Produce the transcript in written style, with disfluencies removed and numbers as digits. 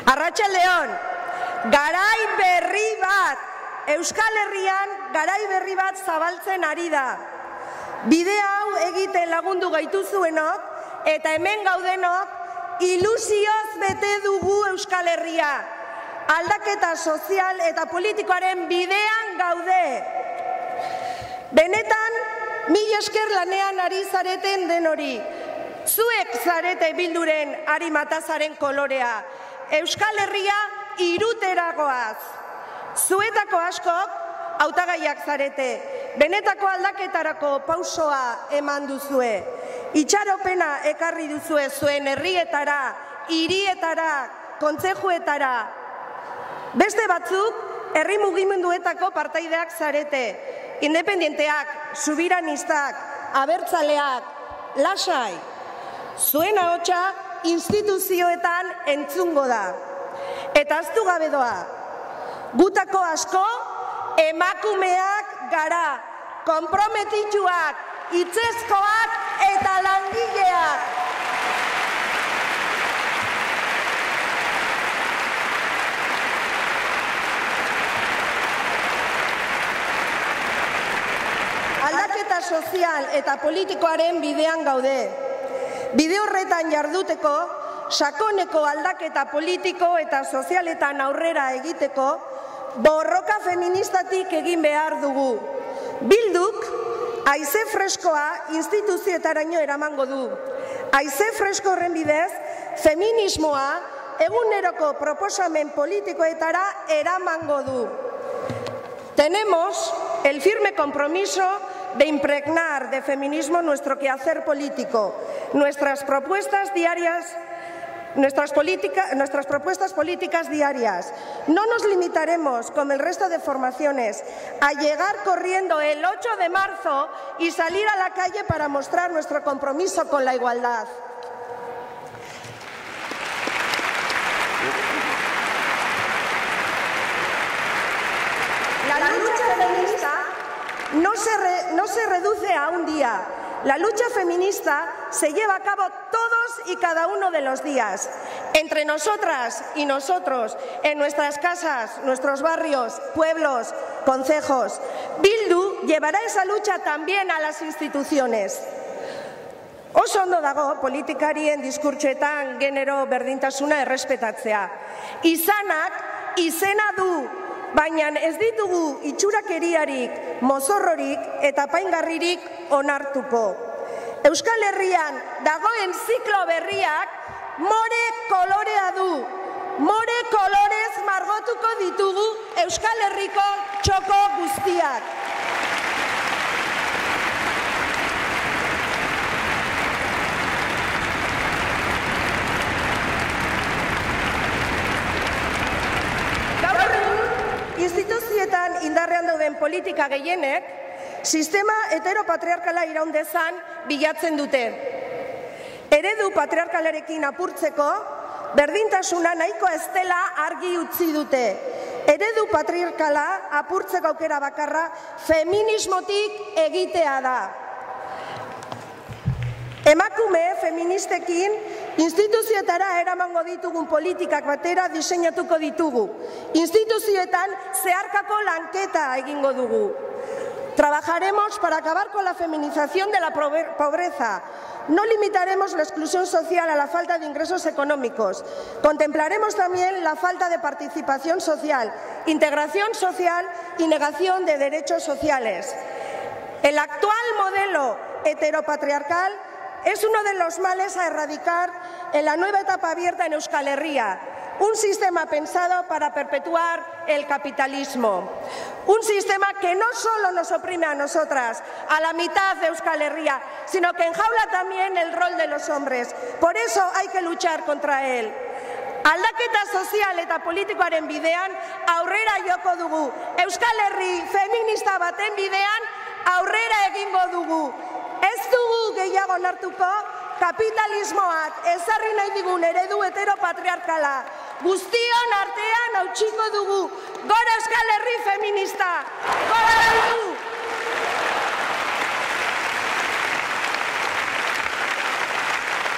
Arratsaldeon, garai berri bat, Euskal Herrian garai berri bat zabaltzen ari da. Bide hau egiten lagundu gaituzuenok eta hemen gaudenok ilusioz bete dugu Euskal Herria. Aldaketa sozial eta politikoaren bidean gaude. Benetan, mila esker lanean ari zareten den hori. Zuek zarete Bilduren Ari Matazaren kolorea. Euskal Herria iruteragoaz. Zuetako askok hautagaiak zarete. Benetako aldaketarako pausoa eman duzue. Itxaropena ekarri duzue zuen herrietara, hirietara, kontzejuetara. Beste batzuk, herri mugimenduetako partaideak zarete. Independenteak, subiranistak, abertzaleak, lasai. Zuen ahotsa instituzioetan entzungo da. Eta aztu gabe doa. Gutako asko, emakumeak gara, konprometituak, hitzezkoak eta langileak. Aldaketa sozial eta politikoaren bidean gaude. Bide horretan jarduteko, sakoneko aldaketa politiko eta sozialetan aurrera egiteko, borroka feministatik egin behar dugu. Bilduk, haize freskoa instituzioetaraino eramango du. Haize fresko horren bidez, feminismoa eguneroko proposamen politikoetara eramango du. Tenemos el firme compromiso de impregnar de feminismo nuestro quehacer político, nuestras propuestas políticas diarias. No nos limitaremos, como el resto de formaciones, a llegar corriendo el 8 de marzo y salir a la calle para mostrar nuestro compromiso con la igualdad. La lucha feminista no se reduce a un día. La lucha feminista se lleva a cabo todos y cada uno de los días, entre nosotras y nosotros, en nuestras casas, nuestros barrios, pueblos, concejos. Bildu llevará esa lucha también a las instituciones. Oso ondo dago politikarien diskurtsoetan genero berdintasuna errespetatzea. Izanak izena du, baina ez ditugu itxurakeriarik, mozorrorik eta apaingarririk onartuko. Euskal Herrian dagoen ziklo berriak more kolorea du. More kolorez margotuko ditugu Euskal Herriko txoko guztiak. Instituzietan indarrean dauden politika gehienek, sistema heteropatriarkala iraun dezan bilatzen dute. Eredu patriarkalarekin apurtzeko, berdintasuna nahikoa ez dela argi utzi dute. Eredu patriarkala apurtzeko aukera bakarra feminismotik egitea da. Emakume feministekin instituzioetara eramango ditugun politikak batera diseinatuko ditugu. Instituzioetan zeharkako lanketa egingo dugu. Trabajaremos para acabar con la feminización de la pobreza. No limitaremos la exclusión social a la falta de ingresos económicos. Contemplaremos también la falta de participación social, integración social y negación de derechos sociales. El actual modelo heteropatriarcal es uno de los males a erradicar en la nueva etapa abierta en Euskal Herria. Un sistema pensado para perpetuar el capitalismo. Un sistema que no solo nos oprime a nosotras, a la mitad de Euskal Herria, sino que enjaula también el rol de los hombres. Por eso hay que luchar contra él. Aldaketa sozial eta politikoaren bidean aurrera joko dugu. Euskal Herri feminista baten bidean aurrera egingo dugu. Ez dugu gehiago onartuko kapitalismoak ezarri nahi digun eredu heteropatriarkala. Guztion artean hautsiko dugu. Gora Euskal Herri feminista! Gora Bildu!